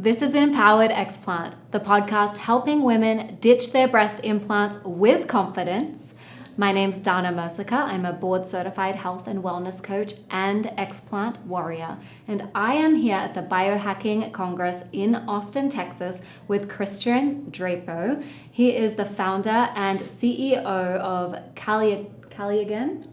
This is Empowered Explant, the podcast helping women ditch their breast implants with confidence. My name's Darnah Mercieca. I'm a board-certified health and wellness coach and explant warrior. And I am here at the Biohacking Congress in Austin, Texas with Christian Drapeau. He is the founder and CEO of Kalyagen,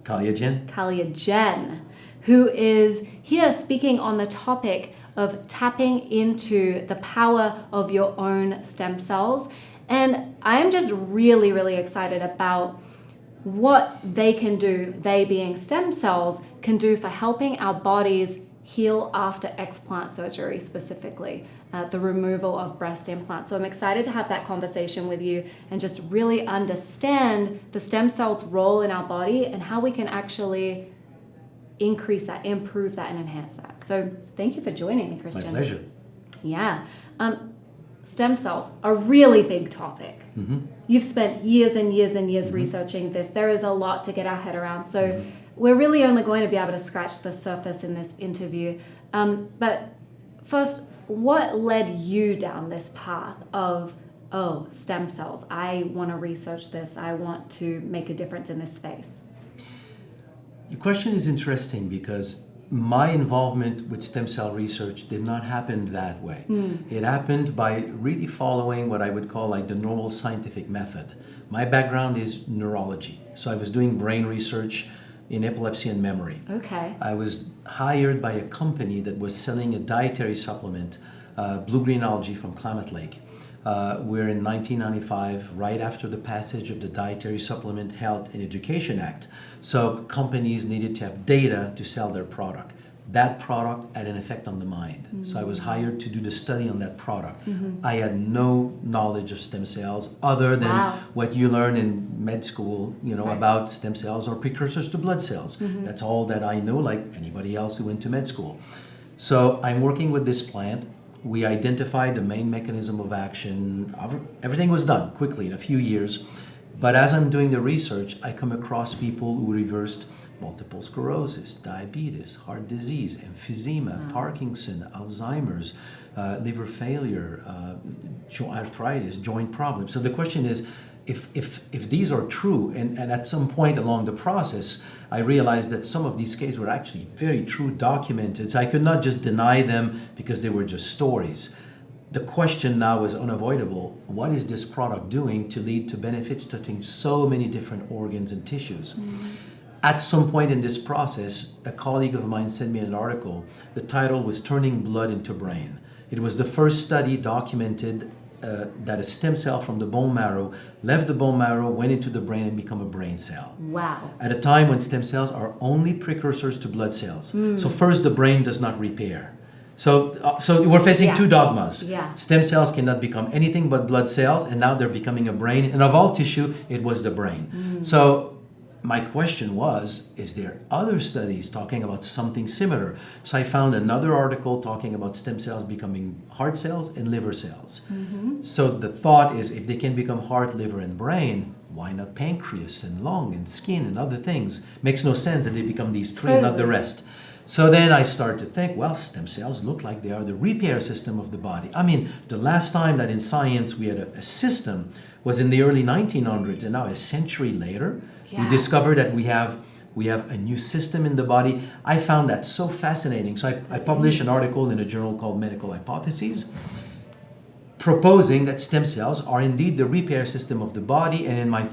who is here speaking on the topic of tapping into the power of your own stem cells. And I am just really, really excited about what they can do, they being stem cells, can do for helping our bodies heal after explant surgery, specifically the removal of breast implants. So I'm excited to have that conversation with you and just really understand the stem cells' role in our body and how we can actually increase that, improve that, and enhance that. So thank you for joining me, Christian. My pleasure. Yeah. Stem cells, a really big topic. Mm-hmm. You've spent years and years and years researching this. There is a lot to get our head around. So we're really only going to be able to scratch the surface in this interview. But first, what led you down this path of, stem cells? I want to research this. I want to make a difference in this space. Your question is interesting because my involvement with stem cell research did not happen that way. It happened by really following what I would call like the normal scientific method. My background is neurology. So I was doing brain research in epilepsy and memory. Okay. I was hired by a company that was selling a dietary supplement, blue-green algae from Klamath Lake. We're in 1995, right after the passage of the Dietary Supplement Health and Education Act. So companies needed to have data to sell their product. That product had an effect on the mind. So I was hired to do the study on that product. I had no knowledge of stem cells other than what you learn in med school, about stem cells or precursors to blood cells. That's all that I know, like anybody else who went to med school. So I'm working with this plant. We identified the main mechanism of action. Everything was done quickly in a few years. But as I'm doing the research, I come across people who reversed multiple sclerosis, diabetes, heart disease, emphysema, Parkinson, Alzheimer's, liver failure, arthritis, joint problems. So the question is, if these are true, and at some point along the process, I realized that some of these cases were actually very true, documented. So I could not just deny them because they were just stories. The question now is unavoidable. What is this product doing to lead to benefits touching so many different organs and tissues? At some point in this process, a colleague of mine sent me an article. The title was Turning Blood into Brain. It was the first study documented that a stem cell from the bone marrow left the bone marrow, went into the brain, and become a brain cell. Wow. At a time when stem cells are only precursors to blood cells. So first, the brain does not repair. So we're facing two dogmas. Yeah. Stem cells cannot become anything but blood cells, and now they're becoming a brain. And of all tissue, it was the brain. So my question was, is there other studies talking about something similar? So I found another article talking about stem cells becoming heart cells and liver cells. So the thought is, if they can become heart, liver, and brain, why not pancreas and lung and skin and other things? Makes no sense that they become these three and not the rest. So then I started to think, well, stem cells look like they are the repair system of the body. I mean, the last time that in science we had a system was in the early 1900s, and now a century later, we discovered that we have a new system in the body. I found that so fascinating. So I published an article in a journal called Medical Hypotheses, proposing that stem cells are indeed the repair system of the body. And in my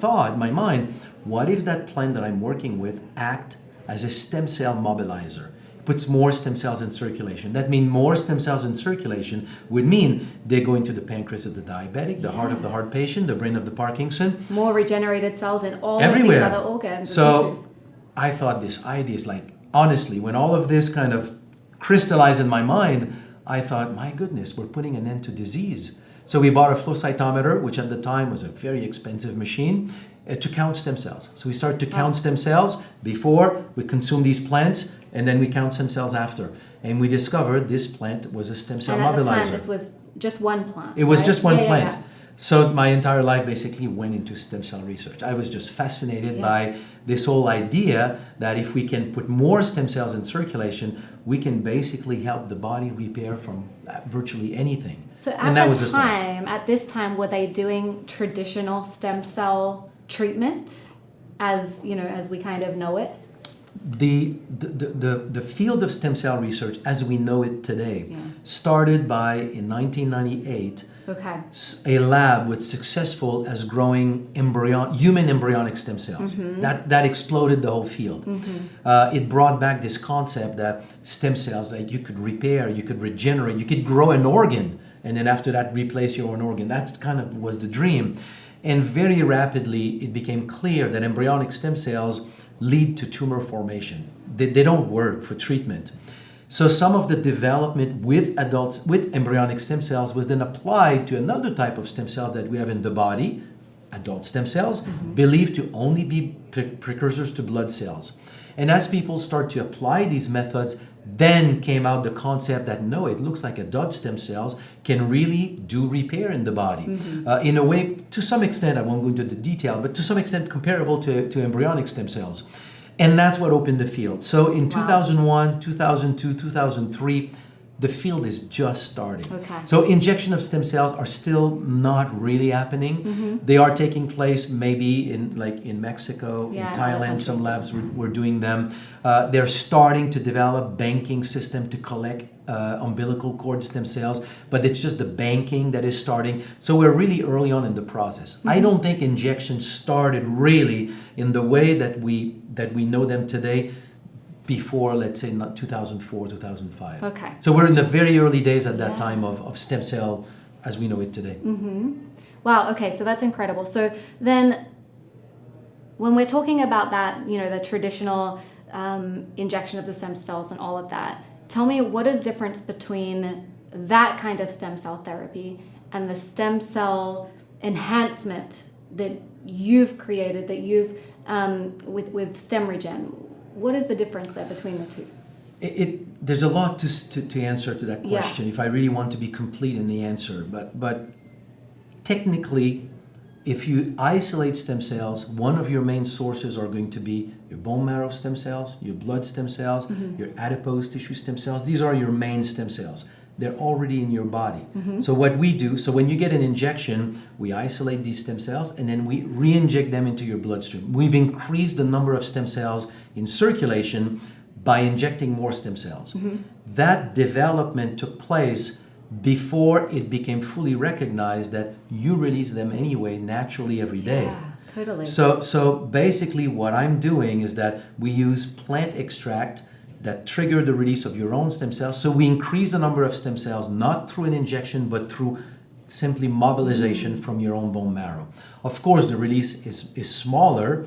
mind, what if that plant that I'm working with act as a stem cell mobilizer? Puts more stem cells in circulation. That means more stem cells in circulation would mean they go into the pancreas of the diabetic, the heart of the heart patient, the brain of the Parkinson. More regenerated cells in all everywhere. Of these other organs and tissues. I thought this idea is like, honestly, when all of this kind of crystallized in my mind, I thought, my goodness, we're putting an end to disease. So we bought a flow cytometer, which at the time was a very expensive machine, to count stem cells. So we started to count stem cells before we consume these plants, and then we count stem cells after. And we discovered this plant was a stem cell mobilizer. And at the time, this was just one plant. It was just one plant. So my entire life basically went into stem cell research. I was just fascinated by this whole idea that if we can put more stem cells in circulation, we can basically help the body repair from virtually anything. So at this time, were they doing traditional stem cell treatment as we kind of know it? The field of stem cell research as we know it today started in 1998. Okay. A lab was successful as growing human embryonic stem cells. Mm-hmm. That exploded the whole field. Mm-hmm. It brought back this concept that stem cells, like you could repair, you could regenerate, you could grow an organ, and then after that replace your own organ. That's kind of was the dream. And very rapidly it became clear that embryonic stem cells lead to tumor formation. They don't work for treatment. So some of the development with adults with embryonic stem cells was then applied to another type of stem cells that we have in the body, adult stem cells, believed to only be precursors to blood cells. And as people start to apply these methods, then came out the concept that no, it looks like adult stem cells can really do repair in the body. In a way, to some extent, I won't go into the detail, but to some extent comparable to embryonic stem cells. And that's what opened the field. So in 2001, 2002, 2003, the field is just starting. Okay. So injection of stem cells are still not really happening. They are taking place maybe in Mexico, in Thailand, some labs were doing them. They're starting to develop banking system to collect umbilical cord stem cells, but it's just the banking that is starting. So we're really early on in the process. I don't think injections started really in the way that we know them today before, let's say, 2004, 2005. Okay. So we're in the very early days at that time of stem cell as we know it today. Wow, okay, so that's incredible. So then when we're talking about that, the traditional injection of the stem cells and all of that, tell me what is the difference between that kind of stem cell therapy and the stem cell enhancement that you've created, that you've with StemRegen. What is the difference there between the two? There's a lot to answer to that question if I really want to be complete in the answer. But technically, if you isolate stem cells, one of your main sources are going to be your bone marrow stem cells, your blood stem cells, your adipose tissue stem cells. These are your main stem cells. They're already in your body. So what we do, so when you get an injection, we isolate these stem cells and then we re-inject them into your bloodstream. We've increased the number of stem cells in circulation by injecting more stem cells. That development took place before it became fully recognized that you release them anyway naturally every day. Yeah, totally. So basically what I'm doing is that we use plant extract that trigger the release of your own stem cells. So we increase the number of stem cells, not through an injection, but through simply mobilization from your own bone marrow. Of course, the release is smaller,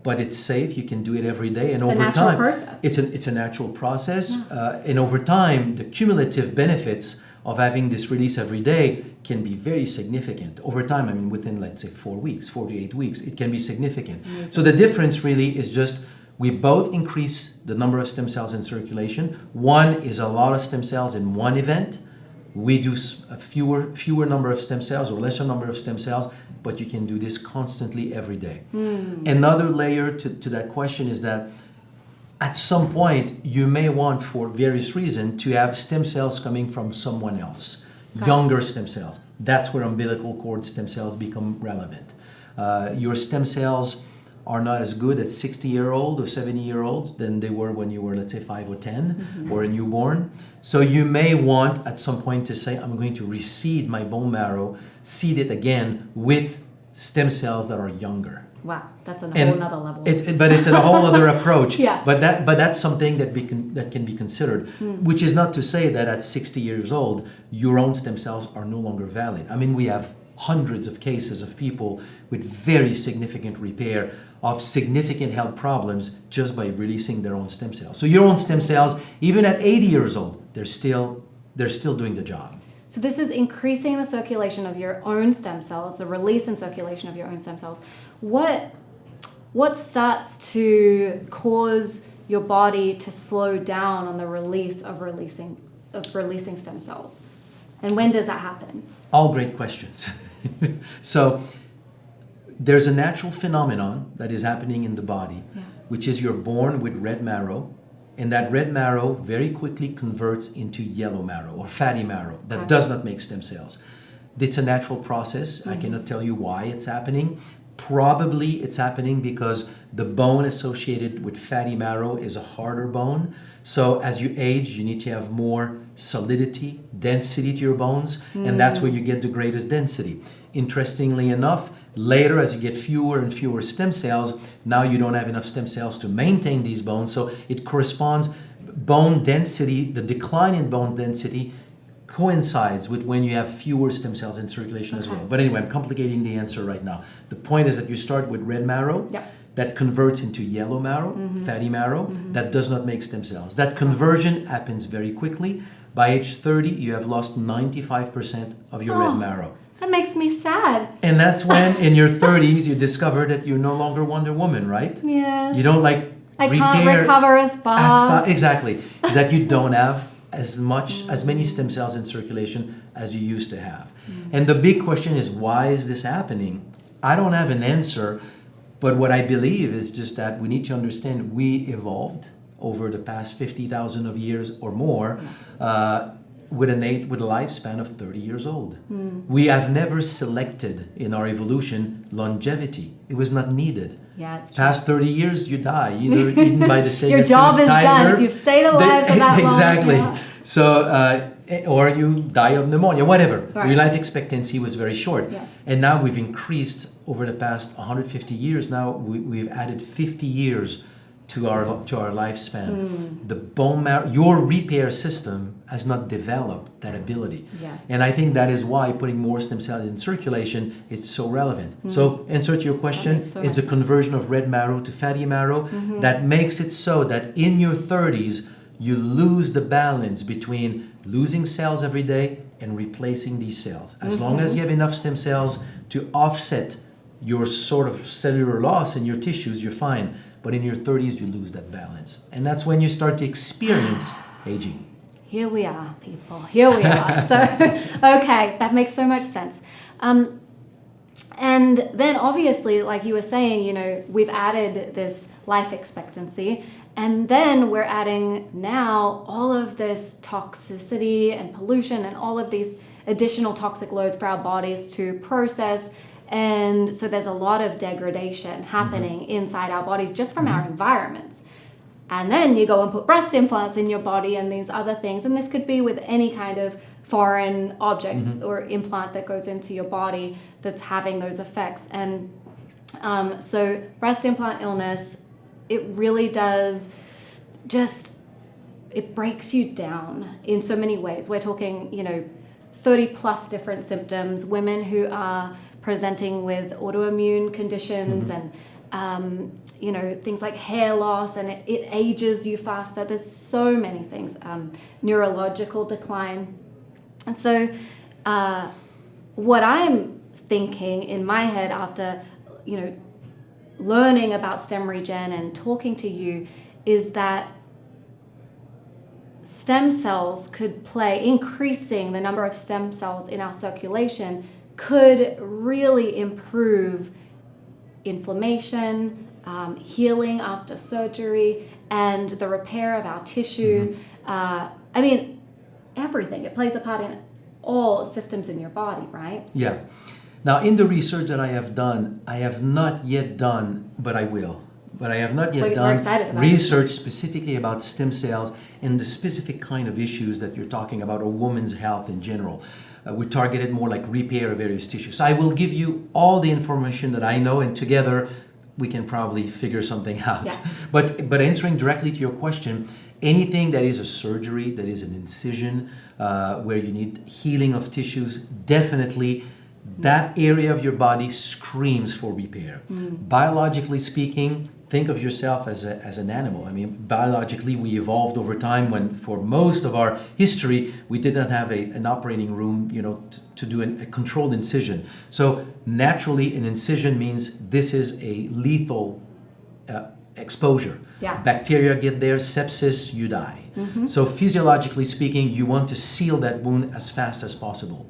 but it's safe. You can do it every day. And over time, process. It's a natural process. And over time, the cumulative benefits of having this release every day can be very significant. Over time, I mean, within, let's say, 4 weeks, 4 to 8 weeks, it can be significant. Amazing. So the difference really is just we both increase the number of stem cells in circulation. One is a lot of stem cells in one event. We do a fewer number of stem cells or lesser number of stem cells, but you can do this constantly every day. Another layer to that question is that at some point you may want, for various reasons, to have stem cells coming from someone else, younger stem cells. That's where umbilical cord stem cells become relevant. Your stem cells are not as good at 60-year-old or 70-year-olds than they were when you were, let's say, 5 or 10 or a newborn. So you may want at some point to say, I'm going to reseed my bone marrow, seed it again with stem cells that are younger. Wow, that's a whole nother level. But it's a whole other approach. Yeah. But that's something that can be considered, which is not to say that at 60 years old, your own stem cells are no longer valid. I mean, we have hundreds of cases of people with very significant repair of significant health problems just by releasing their own stem cells. So your own stem cells, even at 80 years old, they're still doing the job. So this is increasing the circulation of your own stem cells, the release and circulation of your own stem cells. What starts to cause your body to slow down on the releasing stem cells? And when does that happen? All great questions. So there's a natural phenomenon that is happening in the body, which is you're born with red marrow, and that red marrow very quickly converts into yellow marrow or fatty marrow that does not make stem cells. It's a natural process. I cannot tell you why it's happening. Probably it's happening because the bone associated with fatty marrow is a harder bone. So as you age, you need to have more solidity, density to your bones, and that's where you get the greatest density. Interestingly enough, later as you get fewer and fewer stem cells, now you don't have enough stem cells to maintain these bones, so it corresponds, bone density, the decline in bone density coincides with when you have fewer stem cells in circulation as well. But anyway, I'm complicating the answer right now. The point is that you start with red marrow, that converts into yellow marrow, fatty marrow, that does not make stem cells. That conversion happens very quickly. By age 30, you have lost 95% of your red marrow. That makes me sad. And that's when, in your 30s, you discover that you're no longer Wonder Woman, right? Yes. You don't like I can't recover as fast. Exactly. Is that you don't have as many stem cells in circulation as you used to have. And the big question is, why is this happening? I don't have an answer, but what I believe is just that we need to understand we evolved over the past 50,000 of years or more with a lifespan of 30 years old. We have never selected in our evolution longevity. It was not needed. Yeah, it's true. Past 30 years, you die, either eaten by the saber-toothed Your job is tiger. done if you've stayed alive for that long. Exactly. Yeah. So, or you die of pneumonia, whatever. Right. Your life expectancy was very short. Yeah. And now we've increased over the past 150 years. Now we've added 50 years to our lifespan. The bone marrow, your repair system has not developed that ability. Yeah. And I think that is why putting more stem cells in circulation is so relevant. So answer to your question is the conversion of red marrow to fatty marrow that makes it so that in your 30s you lose the balance between losing cells every day and replacing these cells. As long as you have enough stem cells to offset your sort of cellular loss in your tissues, you're fine. But in your 30s, you lose that balance. And that's when you start to experience aging. Here we are, people. Here we are. So, okay, that makes so much sense. And then obviously, like you were saying, you know, we've added this life expectancy. And then we're adding now all of this toxicity and pollution and all of these additional toxic loads for our bodies to process. And so there's a lot of degradation happening inside our bodies just from our environments. And then you go and put breast implants in your body and these other things. And this could be with any kind of foreign object or implant that goes into your body that's having those effects. And so breast implant illness, it really does it breaks you down in so many ways. We're talking, 30 plus different symptoms, women who are presenting with autoimmune conditions and things like hair loss, and it ages you faster. There's so many things, neurological decline. And so what I'm thinking in my head after learning about stem regen and talking to you is that stem cells could play, increasing the number of stem cells in our circulation could really improve inflammation, healing after surgery, and the repair of our tissue. Everything. It plays a part in all systems in your body, right? Yeah. Now, in the research that I have done, I have not yet done, but I will. But I have not yet done research specifically about stem cells and the specific kind of issues that you're talking about, or women's health in general. We targeted more like repair of various tissues. So I will give you all the information that I know, and together we can probably figure something out. Yeah. But answering directly to your question, anything that is a surgery, that is an incision, where you need healing of tissues, definitely that area of your body screams for repair. Biologically speaking, think of yourself as an animal. Biologically, we evolved over time when, for most of our history, we did not have an operating room, to do a controlled incision. So naturally, an incision means this is a lethal exposure. Yeah. Bacteria get there, sepsis, you die. So physiologically speaking, you want to seal that wound as fast as possible.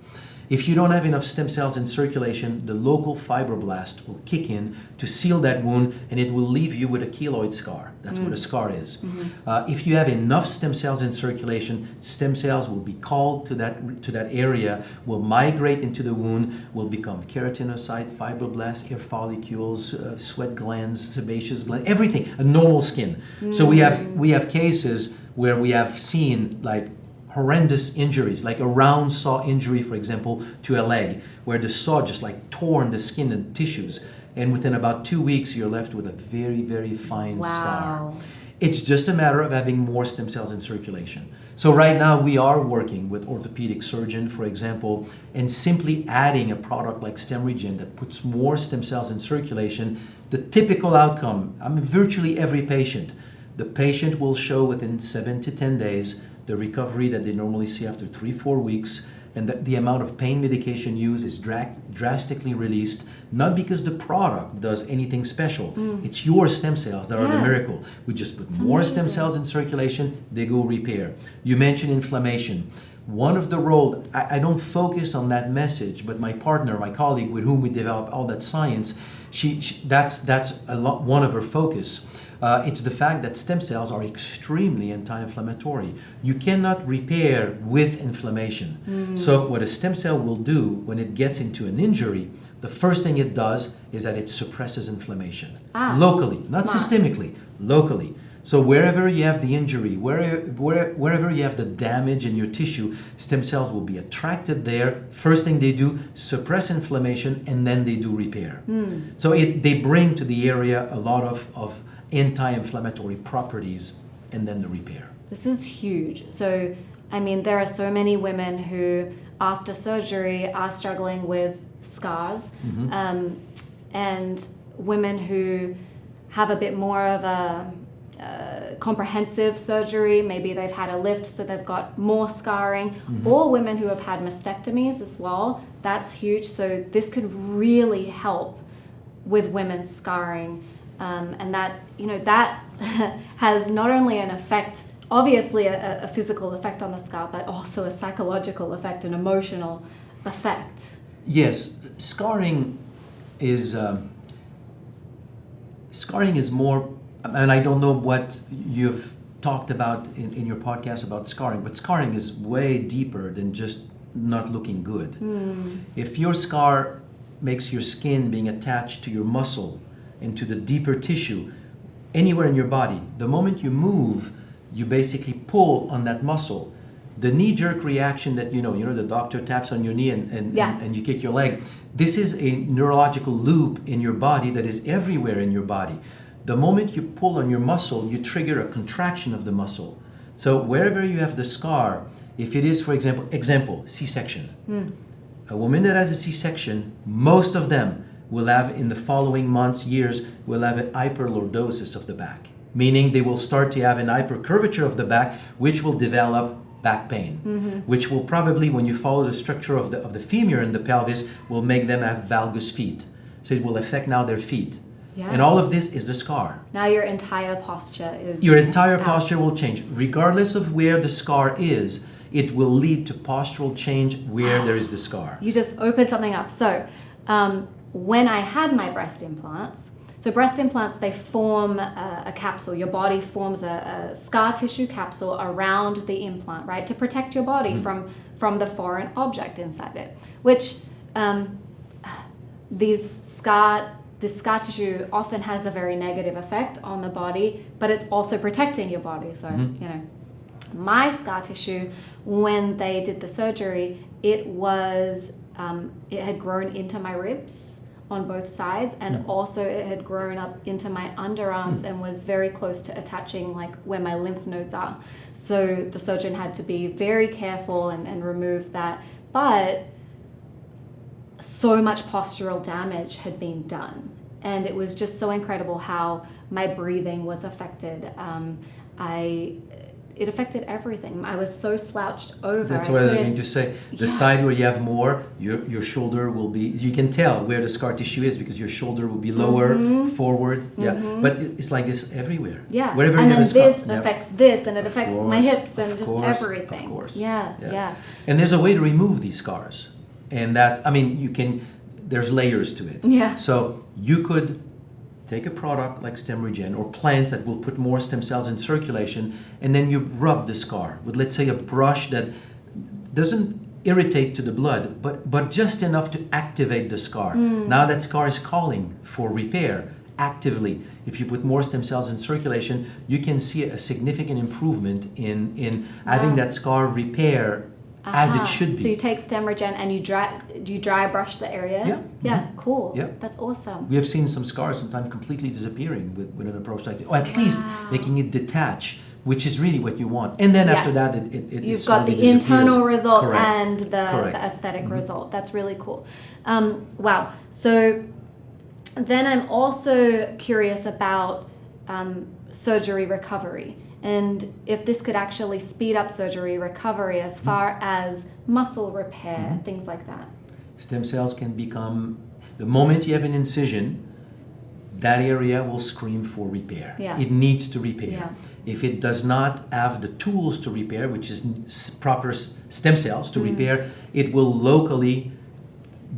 If you don't have enough stem cells in circulation, the local fibroblast will kick in to seal that wound, and it will leave you with a keloid scar. That's what a scar is. If you have enough stem cells in circulation, stem cells will be called to that area, will migrate into the wound, will become keratinocyte, fibroblasts, hair follicles, sweat glands, sebaceous glands, everything, a normal skin. So we have cases where we have seen like horrendous injuries, like a round saw injury, for example, to a leg, where the saw just like torn the skin and tissues. And within about 2 weeks, you're left with a very, very fine scar. It's just a matter of having more stem cells in circulation. So right now we are working with orthopedic surgeon, for example, and simply adding a product like StemRegen that puts more stem cells in circulation. The typical outcome, virtually every patient, the patient will show within 7 to 10 days the recovery that they normally see after 3-4 weeks, and that the amount of pain medication used is drastically released, not because the product does anything special. It's your stem cells that are the miracle. We just put more stem cells in circulation, they go repair. You mentioned inflammation. One of the roles, I don't focus on that message, but my partner, my colleague with whom we develop all that science, that's a lot, one of her focus. It's the fact that stem cells are extremely anti-inflammatory. You cannot repair with inflammation. So what a stem cell will do when it gets into an injury, the first thing it does is that it suppresses inflammation. Locally, not systemically, locally. So wherever you have the injury, wherever you have the damage in your tissue, stem cells will be attracted there. First thing they do, suppress inflammation, and then they do repair. So they bring to the area a lot of anti-inflammatory properties, and then the repair. This is huge. So, I mean, there are so many women who, after surgery, are struggling with scars, and women who have a bit more of a comprehensive surgery. Maybe they've had a lift, so they've got more scarring, or women who have had mastectomies as well. That's huge. So this could really help with women's scarring. And that, that has not only an effect, obviously a physical effect on the scalp, but also a psychological effect, an emotional effect. Yes, scarring is more, and I don't know what you've talked about in your podcast about scarring, but scarring is way deeper than just not looking good. If your scar makes your skin being attached to your muscle, into the deeper tissue, anywhere in your body, the moment you move, you basically pull on that muscle. The knee-jerk reaction that the doctor taps on your knee and you kick your leg, this is a neurological loop in your body that is everywhere in your body. The moment you pull on your muscle, you trigger a contraction of the muscle. So wherever you have the scar, if it is, for example, C-section. A woman that has a C-section, most of them will have, in the following months, years, will have an hyperlordosis of the back, meaning they will start to have an hypercurvature of the back, which will develop back pain, which will probably, when you follow the structure of the femur and the pelvis, will make them have valgus feet. So it will affect now their feet. And all of this is the scar. Now your entire posture is Your entire posture will change. Regardless of where the scar is, it will lead to postural change where there is the scar. You just opened something up. So, when I had my breast implants, they form a capsule. Your body forms a scar tissue capsule around the implant, right, to protect your body from the foreign object inside it, which this scar tissue often has a very negative effect on the body, but it's also protecting your body. So, my scar tissue, when they did the surgery, it had grown into my ribs on both sides, and also it had grown up into my underarms and was very close to attaching like where my lymph nodes are. So the surgeon had to be very careful and remove that. But so much postural damage had been done, and it was just so incredible how my breathing was affected. it affected everything. I was so slouched over. That's what I mean to say. The side where you have more, your shoulder will be, you can tell where the scar tissue is because your shoulder will be lower, forward. Yeah, but it's like this everywhere. Yeah, wherever and you then have a this scar. affects this, and it Of affects course, my hips and of just course, everything. Of course. Yeah. And there's a way to remove these scars. And that, I mean, you can, there's layers to it. Yeah. So you could take a product like stem regen or plants that will put more stem cells in circulation, and then you rub the scar with, let's say, a brush that doesn't irritate to the blood, but just enough to activate the scar. Now that scar is calling for repair actively. If you put more stem cells in circulation, you can see a significant improvement in having that scar repair as it should be. So you take stem regen and you dry brush the area? Yeah. Yeah, cool. Yeah. That's awesome. We have seen some scars sometimes completely disappearing with an approach like this, or at least making it detach, which is really what you want. And then after that, it you've got the disappears. internal result Correct. and the aesthetic result. That's really cool. Wow. So then I'm also curious about surgery recovery, and if this could actually speed up surgery recovery as far as muscle repair, things like that. Stem cells can become, the moment you have an incision, that area will scream for repair. Yeah. It needs to repair. Yeah. If it does not have the tools to repair, which is proper stem cells to repair, it will locally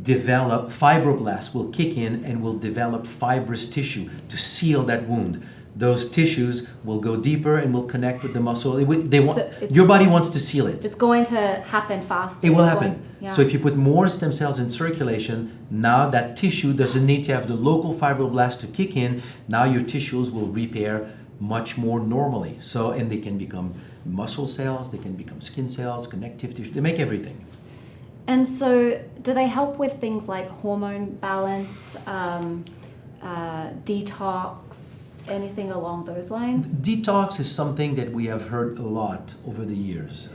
develop, fibroblasts will kick in and will develop fibrous tissue to seal that wound. Those tissues will go deeper and will connect with the muscle. Your body wants to seal it. It's going to happen faster. It will happen. Yeah. So if you put more stem cells in circulation, now that tissue doesn't need to have the local fibroblasts to kick in. Now your tissues will repair much more normally. So, and they can become muscle cells, they can become skin cells, connective tissue. They make everything. And so do they help with things like hormone balance, detox, anything along those lines? Detox is something that we have heard a lot over the years.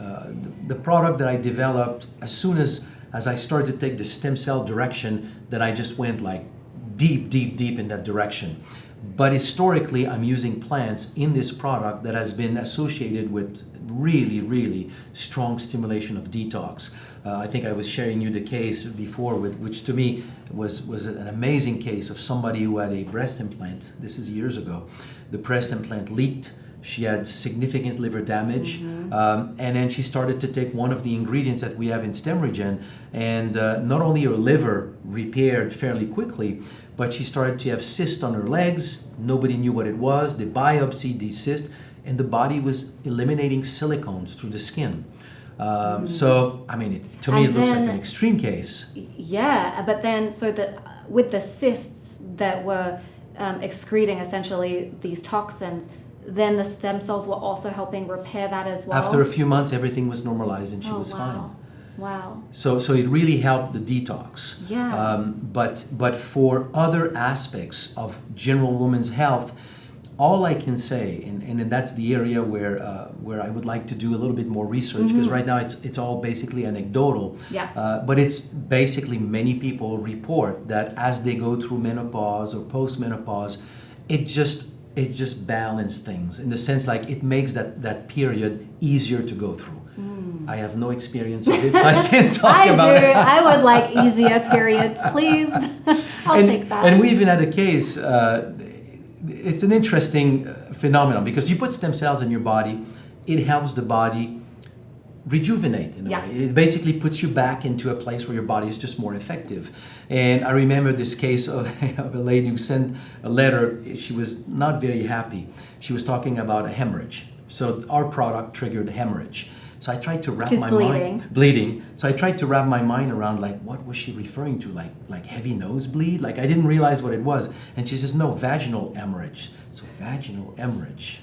The product that I developed, as soon as I started to take the stem cell direction, that I just went like deep in that direction. But historically, I'm using plants in this product that has been associated with really strong stimulation of detox. I think I was sharing you the case before, which to me was an amazing case of somebody who had a breast implant. This is years ago. The breast implant leaked. She had significant liver damage, and then she started to take one of the ingredients that we have in stem regen, and not only her liver repaired fairly quickly, but she started to have cysts on her legs. Nobody knew what it was. They biopsied these cysts, and the body was eliminating silicones through the skin. So, I mean, to me, it looks like an extreme case. Yeah, but then, with the cysts that were excreting essentially these toxins, then the stem cells were also helping repair that as well. After a few months, everything was normalized and she was fine. Wow. So it really helped the detox. Yeah. But for other aspects of general women's health, all I can say, and that's the area where I would like to do a little bit more research, because right now it's all basically anecdotal. Yeah. But it's basically many people report that as they go through menopause or post-menopause, it just balances things in the sense like it makes that period easier to go through. I have no experience of it, so I can't talk about it. I would like easier periods, please. I'll take that. And we even had a case. It's an interesting phenomenon because you put stem cells in your body, it helps the body rejuvenate in a way. It basically puts you back into a place where your body is just more effective. And I remember this case of a lady who sent a letter. She was not very happy. She was talking about a hemorrhage. So our product triggered hemorrhage. So I tried to wrap my mind bleeding. So I tried to wrap my mind around like what was she referring to, like heavy nosebleed? Like I didn't realize what it was. And she says no, vaginal hemorrhage. So vaginal hemorrhage.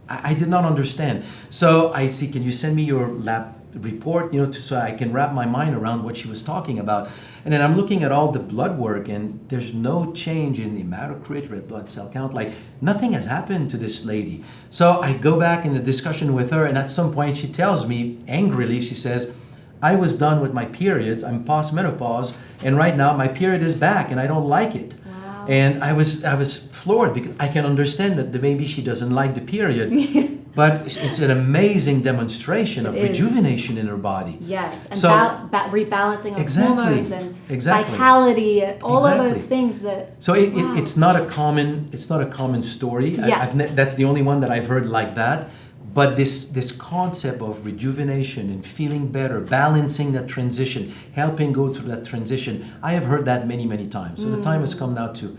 I did not understand. So I see, can you send me your lab report, so I can wrap my mind around what she was talking about. And then I'm looking at all the blood work, and there's no change in the hematocrit, red blood cell count. Like nothing has happened to this lady. So I go back in the discussion with her, and at some point she tells me angrily, she says, I was done with my periods. I'm post-menopause, and right now my period is back, and I don't like it. Wow. And I was floored because I can understand that maybe she doesn't like the period. But it's an amazing demonstration of It is. rejuvenation in her body. Yes, and So- rebalancing of Exactly. hormones and Exactly. vitality, all of those Exactly. things that. So Wow. it's not a common story. Yeah. That's the only one that I've heard like that. But this concept of rejuvenation and feeling better, balancing that transition, helping go through that transition, I have heard that many times. So the time has come now to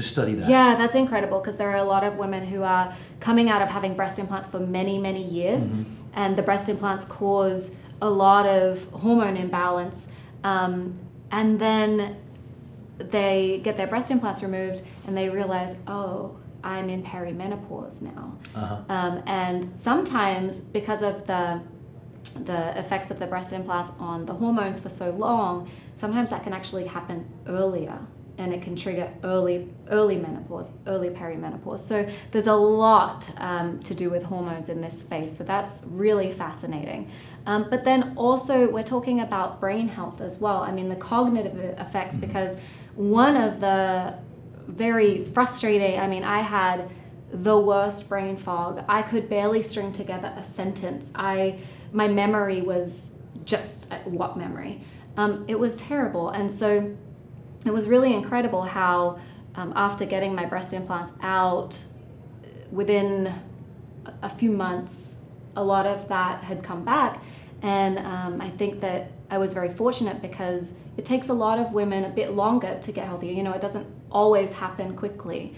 study that. Yeah, that's incredible because there are a lot of women who are coming out of having breast implants for many years, and the breast implants cause a lot of hormone imbalance, and then they get their breast implants removed and they realize, oh, I'm in perimenopause now. And sometimes because of the effects of the breast implants on the hormones for so long, sometimes that can actually happen earlier, and it can trigger early menopause, early perimenopause. So there's a lot to do with hormones in this space. So that's really fascinating. But then also we're talking about brain health as well. I mean, the cognitive effects, because one of the very frustrating, I mean, I had the worst brain fog. I could barely string together a sentence. My memory was just what memory? It was terrible. And so it was really incredible how after getting my breast implants out, within a few months, a lot of that had come back. And I think that I was very fortunate because it takes a lot of women a bit longer to get healthier. You know, it doesn't always happen quickly.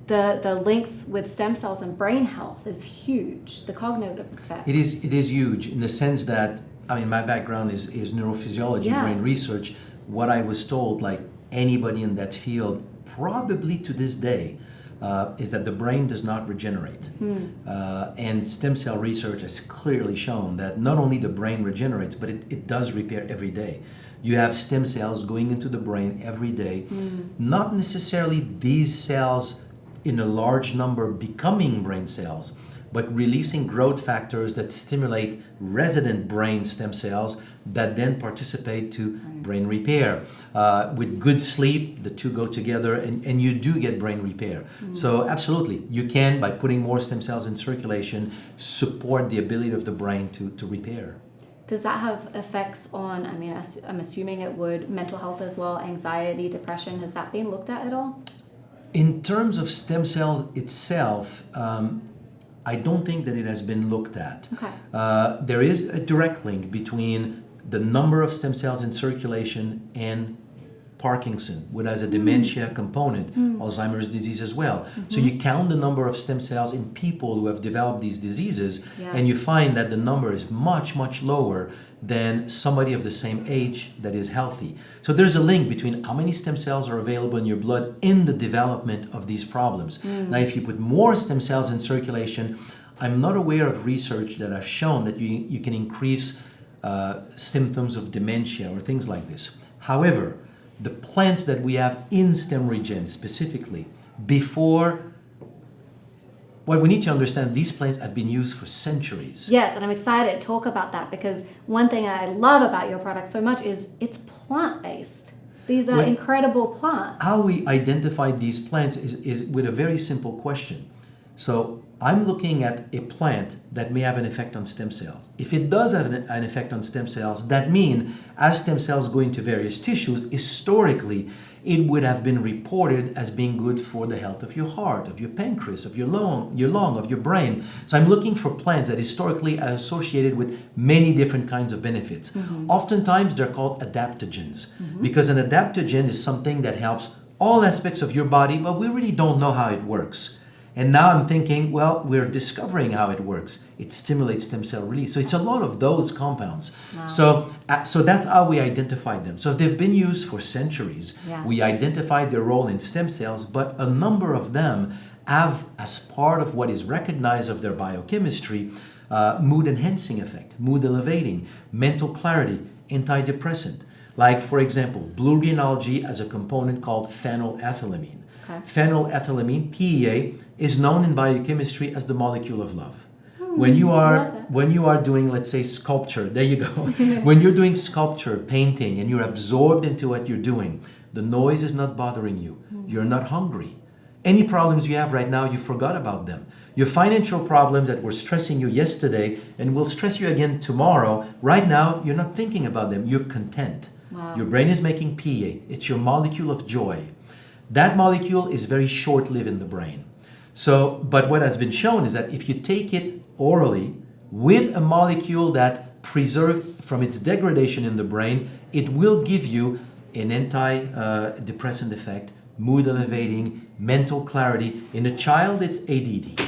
The links with stem cells and brain health is huge. The cognitive effects. It is huge in the sense that, I mean, my background is neurophysiology, brain research. What I was told, like anybody in that field, probably to this day, is that the brain does not regenerate. And stem cell research has clearly shown that not only the brain regenerates, but it does repair every day. You have stem cells going into the brain every day, not necessarily these cells in a large number becoming brain cells, but releasing growth factors that stimulate resident brain stem cells that then participate to brain repair. With good sleep, the two go together, and you do get brain repair. So absolutely, you can, by putting more stem cells in circulation, support the ability of the brain to repair. Does that have effects on, I mean, I'm assuming it would, mental health as well, anxiety, depression? Has that been looked at all? In terms of stem cells itself, I don't think that it has been looked at. Okay. There is a direct link between the number of stem cells in circulation and Parkinson, which has a dementia component, Alzheimer's disease as well. So you count the number of stem cells in people who have developed these diseases, and you find that the number is much lower than somebody of the same age that is healthy. So there's a link between how many stem cells are available in your blood in the development of these problems. Now, if you put more stem cells in circulation, I'm not aware of research that have shown that you can increase symptoms of dementia or things like this. However, the plants that we have in stem regen specifically, before, what we need to understand, these plants have been used for centuries. Yes, and I'm excited to talk about that because one thing I love about your product so much is it's plant-based. These are incredible plants. How we identify these plants is with a very simple question. So I'm looking at a plant that may have an effect on stem cells. If it does have an effect on stem cells, that means as stem cells go into various tissues, historically, it would have been reported as being good for the health of your heart, of your pancreas, of your lung, of your brain. So I'm looking for plants that historically are associated with many different kinds of benefits. Oftentimes they're called adaptogens because an adaptogen is something that helps all aspects of your body, but we really don't know how it works. And now I'm thinking, well, we're discovering how it works. It stimulates stem cell release. So it's a lot of those compounds. Wow. So that's how we identify them. So they've been used for centuries. Yeah. We identified their role in stem cells, but a number of them have, as part of what is recognized of their biochemistry, mood enhancing effect, mood elevating, mental clarity, antidepressant. Like, for example, blue-green algae has a component called phenylethylamine. Okay. Phenylethylamine, PEA, is known in biochemistry as the molecule of love. When you are doing, let's say, sculpture, there you go. When you're doing sculpture, painting, and you're absorbed into what you're doing, the noise is not bothering you. You're not hungry. Any problems you have right now, you forgot about them. Your financial problems that were stressing you yesterday and will stress you again tomorrow, right now, you're not thinking about them. You're content. Wow. Your brain is making PA. It's your molecule of joy. That molecule is very short-lived in the brain. So, but what has been shown is that if you take it orally with a molecule that preserved from its degradation in the brain, it will give you an antidepressant effect, mood elevating, mental clarity. In a child, it's ADD.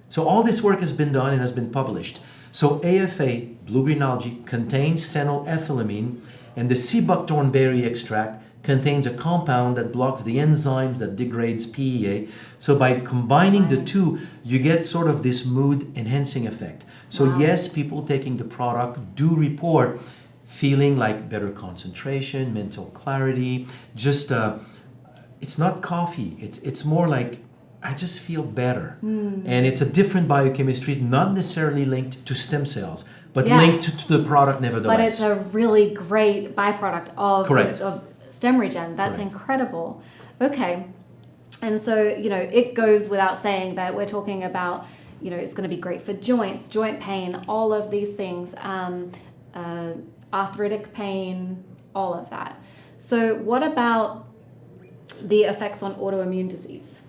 So all this work has been done and has been published. So AFA, blue-green algae, contains phenylethylamine, and the sea buckthorn berry extract contains a compound that blocks the enzymes that degrades PEA. So by combining the two, you get sort of this mood-enhancing effect. So yes, people taking the product do report feeling like better concentration, mental clarity, just it's not coffee. It's more like I just feel better. And it's a different biochemistry, not necessarily linked to stem cells, but linked to the product nevertheless. But it's a really great byproduct Correct. of stem regen. That's Correct. incredible. Okay. And so, it goes without saying that we're talking about, it's going to be great for joints, joint pain, all of these things, arthritic pain, all of that. So what about the effects on autoimmune disease?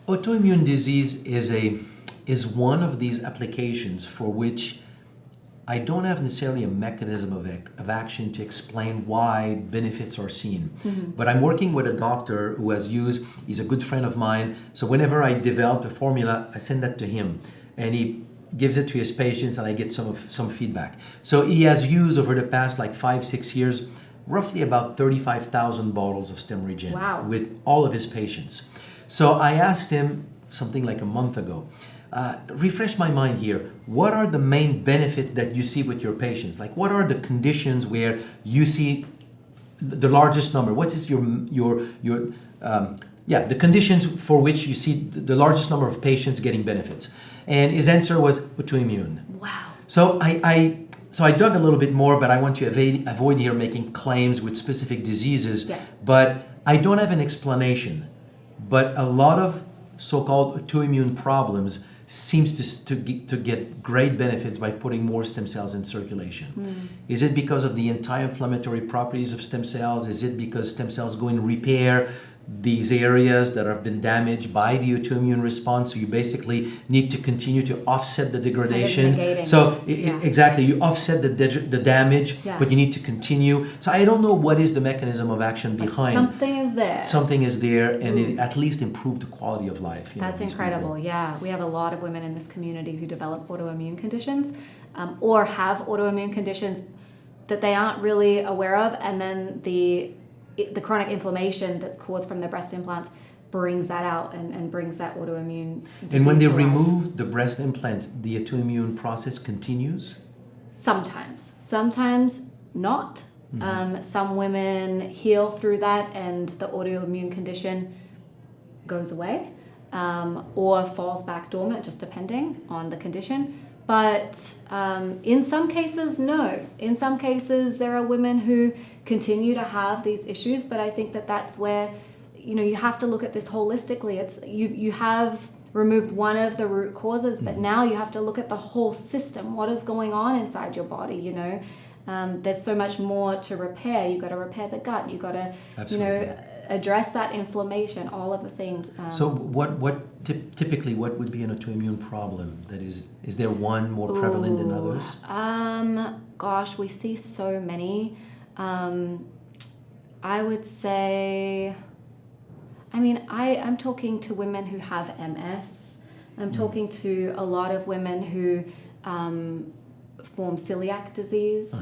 Autoimmune disease is one of these applications for which I don't have necessarily a mechanism of action to explain why benefits are seen. But I'm working with a doctor who he's a good friend of mine, so whenever I develop a formula, I send that to him, and he gives it to his patients, and I get some feedback. So he has used over the past 5-6 years, roughly about 35,000 bottles of stem regen with all of his patients. So I asked him something like a month ago, refresh my mind here. What are the main benefits that you see with your patients? What are the conditions where you see the largest number? What is the conditions for which you see the largest number of patients getting benefits? And his answer was autoimmune. Wow. So I dug a little bit more, but I want to avoid here making claims with specific diseases. Yeah. But I don't have an explanation. But a lot of so-called autoimmune problems seems to get great benefits by putting more stem cells in circulation. Is it because of the anti-inflammatory properties of stem cells? Is it because stem cells go and repair these areas that have been damaged by the autoimmune response? So you basically need to continue to offset the degradation. Exactly, you offset the damage, but you need to continue. So I don't know what is the mechanism of action behind. Something is there. Something is there, and it at least improved the quality of life. That's incredible. Yeah, we have a lot of women in this community who develop autoimmune conditions or have autoimmune conditions that they aren't really aware of, and then the chronic inflammation that's caused from the breast implants brings that out and brings that autoimmune disease. And when they remove the breast implant, the autoimmune process continues? Sometimes not. Some women heal through that and the autoimmune condition goes away or falls back dormant, just depending on the condition. But in some cases, no. In some cases, there are women who continue to have these issues, but I think that's where, you have to look at this holistically. It's you have removed one of the root causes, but now you have to look at the whole system. What is going on inside your body, There's so much more to repair. You got to repair the gut. You got to, address that inflammation, all of the things. So typically what would be an autoimmune problem? That is there one more prevalent than others? Gosh, we see so many. I would say, I'm talking to women who have MS. I'm talking to a lot of women who form celiac disease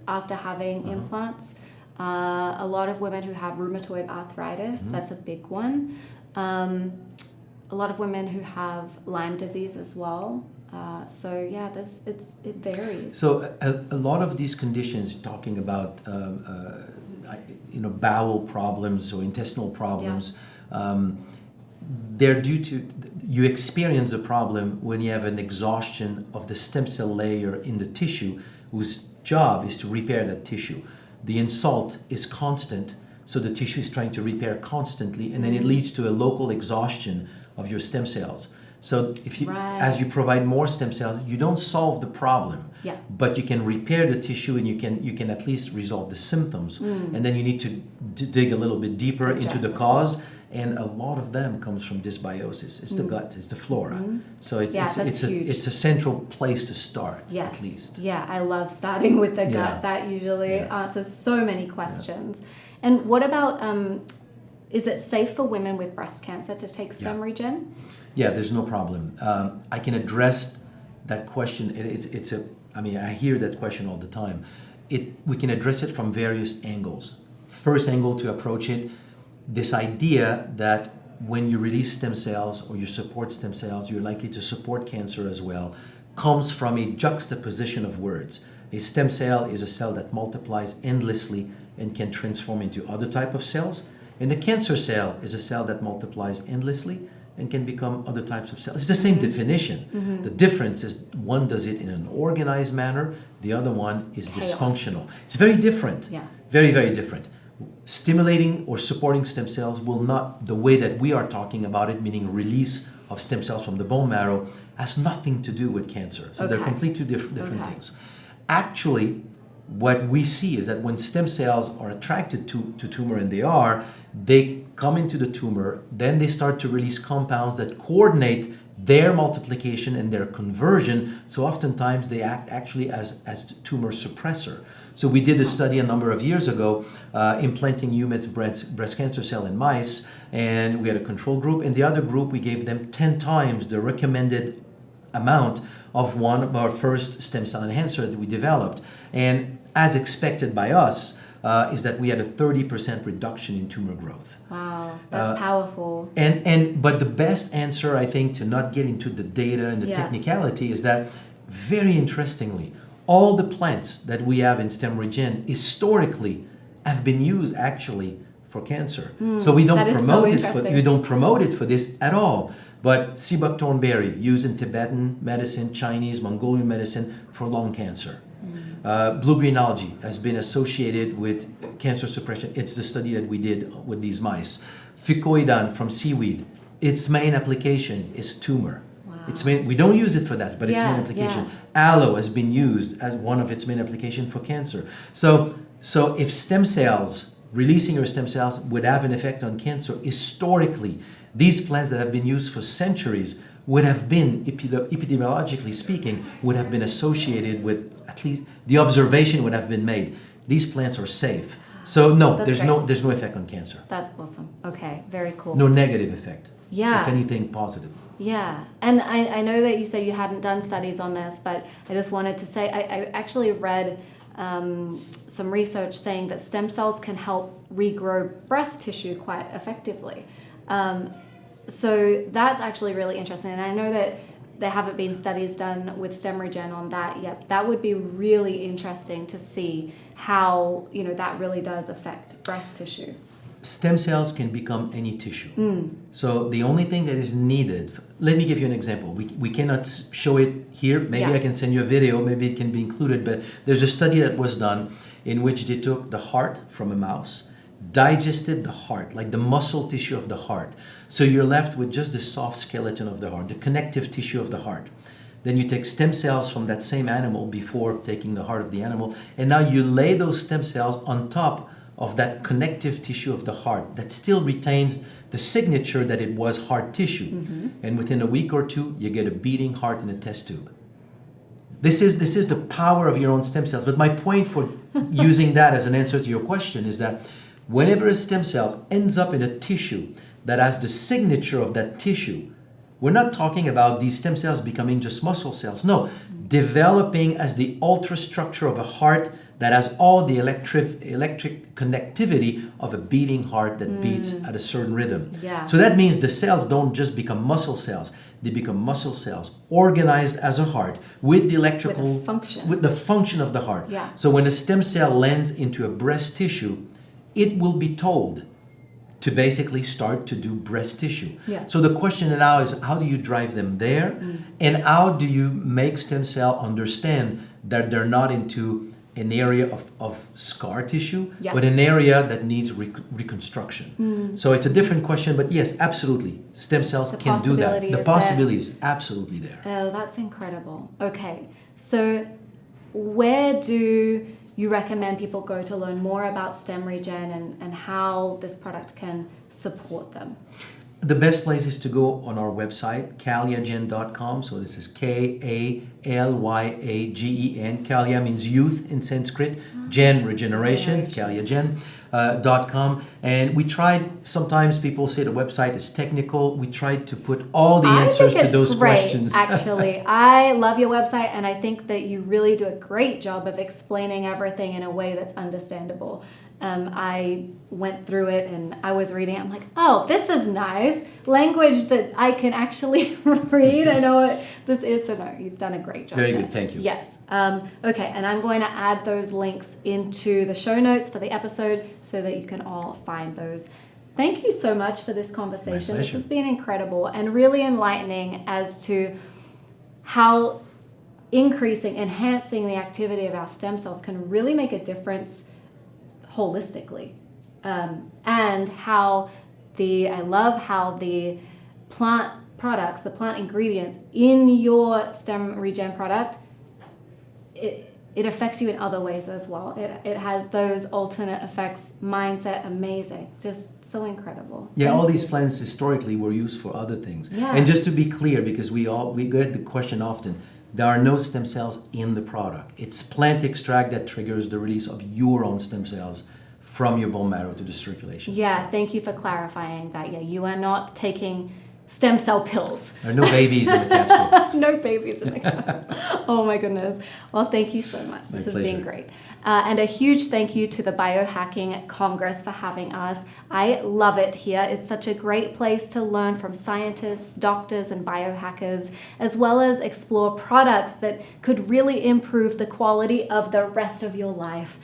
after having implants. A lot of women who have rheumatoid arthritis, that's a big one. A lot of women who have Lyme disease as well. It varies. So a lot of these conditions, talking about bowel problems or intestinal problems, they're due to, you experience the problem when you have an exhaustion of the stem cell layer in the tissue, whose job is to repair that tissue. The insult is constant, So the tissue is trying to repair constantly, and then it leads to a local exhaustion of your stem cells. So if you, as you provide more stem cells, you don't solve the problem, but you can repair the tissue, and you can at least resolve the symptoms. And then you need to dig a little bit deeper into the cause. And a lot of them comes from dysbiosis. It's the gut, it's the flora. So it's a central place to start, at least. Yeah, I love starting with the gut. That usually answers so many questions. And what about, is it safe for women with breast cancer to take stem regen? Yeah, there's no problem. I can address that question. I hear that question all the time. We can address it from various angles. First angle to approach it, this idea that when you release stem cells or you support stem cells, you're likely to support cancer as well, comes from a juxtaposition of words. A stem cell is a cell that multiplies endlessly and can transform into other type of cells. And a cancer cell is a cell that multiplies endlessly and can become other types of cells. It's the same definition. The difference is one does it in an organized manner, the other one is dysfunctional. It's very different. Very, very different. Stimulating or supporting stem cells will not, the way that we are talking about it, meaning release of stem cells from the bone marrow, has nothing to do with cancer. So they're completely different things. Actually, what we see is that when stem cells are attracted to tumor, and they come into the tumor, then they start to release compounds that coordinate their multiplication and their conversion. So oftentimes they act actually as tumor suppressor. So we did a study a number of years ago, implanting human breast cancer cell in mice, and we had a control group. In the other group, we gave them 10 times the recommended amount of one of our first stem cell enhancer that we developed. And as expected by us, is that we had a 30% reduction in tumor growth. Wow, that's powerful. But the best answer, I think, to not get into the data and the technicality is that, very interestingly, all the plants that we have in stem regen historically have been used actually for cancer. So we don't promote it for this at all. But sea buckthorn berry used in Tibetan medicine, Chinese, Mongolian medicine for lung cancer. Blue-green algae has been associated with cancer suppression. It's the study that we did with these mice. Fucoidan from seaweed, its main application is tumor. We don't use it for that, but its main application. Aloe has been used as one of its main applications for cancer. So if stem cells, releasing your stem cells would have an effect on cancer, historically, these plants that have been used for centuries would have been, epidemiologically speaking, would have been associated with, at least the observation would have been made. These plants are safe. So no, there's no effect on cancer. That's awesome. Okay, very cool. No negative effect. Yeah. If anything, positive. Yeah, and I know that you said you hadn't done studies on this, but I just wanted to say I actually read some research saying that stem cells can help regrow breast tissue quite effectively. So that's actually really interesting, and I know that there haven't been studies done with stem regen on that yet. That would be really interesting to see how that really does affect breast tissue. Stem cells can become any tissue. So the only thing that is needed, let me give you an example. We cannot show it here. Maybe I can send you a video, maybe it can be included, but there's a study that was done in which they took the heart from a mouse, digested the heart, like the muscle tissue of the heart. So you're left with just the soft skeleton of the heart, the connective tissue of the heart. Then you take stem cells from that same animal before taking the heart of the animal, and now you lay those stem cells on top of that connective tissue of the heart that still retains the signature that it was heart tissue. And within a week or two, you get a beating heart in a test tube. This is the power of your own stem cells. But my point for using that as an answer to your question is that whenever a stem cell ends up in a tissue that has the signature of that tissue, we're not talking about these stem cells becoming just muscle cells. No, developing as the ultrastructure of a heart that has all the electric connectivity of a beating heart that beats at a certain rhythm. So that means the cells don't just become muscle cells. They become muscle cells organized as a heart with the electrical with the function of the heart. So when a stem cell lands into a breast tissue, it will be told to basically start to do breast tissue. So the question now is, how do you drive them there? And how do you make stem cell understand that they're not into an area of scar tissue, Yeah. but an area that needs reconstruction. So it's a different question, but yes, absolutely. Stem cells can do that. The possibility is absolutely there. Oh, that's incredible. Okay, so where do you recommend people go to learn more about stem regen and how this product can support them? The best place is to go on our website, kalyagen.com. So this is Kalyagen. Kalya means youth in Sanskrit. Gen, regeneration. Kalyagen.com. And we tried, sometimes people say the website is technical. We tried to put all the answers to those questions. Actually, I love your website, and I think that you really do a great job of explaining everything in a way that's understandable. I went through it and I was reading it. I'm like, oh, this is nice. Language that I can actually read. I know what this is. So no, you've done a great job. Very good. Thank you. Yes. Okay. And I'm going to add those links into the show notes for the episode so that you can all find those. Thank you so much for this conversation. This has been incredible and really enlightening as to how enhancing the activity of our stem cells can really make a difference holistically, and how I love how the plant products, the plant ingredients in your stem regen product, it affects you in other ways as well. It has those alternate effects, mindset, amazing, just so incredible. Yeah, all these plants historically were used for other things. Yeah. And just to be clear, because we get the question often, there are no stem cells in the product. It's plant extract that triggers the release of your own stem cells from your bone marrow to the circulation. Yeah, thank you for clarifying that. Yeah, you are not taking stem cell pills. There are no babies in the capsule. No babies in the capsule. Oh my goodness. Well, thank you so much. This has been great. And a huge thank you to the Biohacking Congress for having us. I love it here. It's such a great place to learn from scientists, doctors, and biohackers, as well as explore products that could really improve the quality of the rest of your life.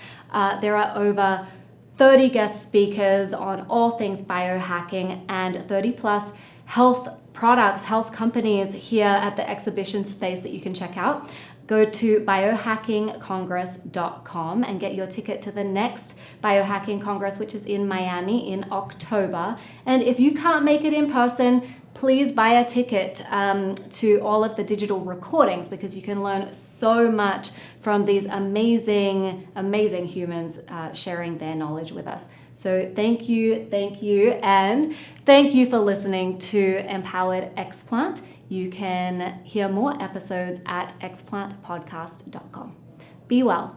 There are over 30 guest speakers on all things biohacking and 30 plus health products, health companies here at the exhibition space that you can check out. Go to BiohackingCongress.com and get your ticket to the next Biohacking Congress, which is in Miami in October. And if you can't make it in person, please buy a ticket to all of the digital recordings, because you can learn so much from these amazing, amazing humans sharing their knowledge with us. So thank you, and thank you for listening to Empowered Explant. You can hear more episodes at explantpodcast.com. Be well.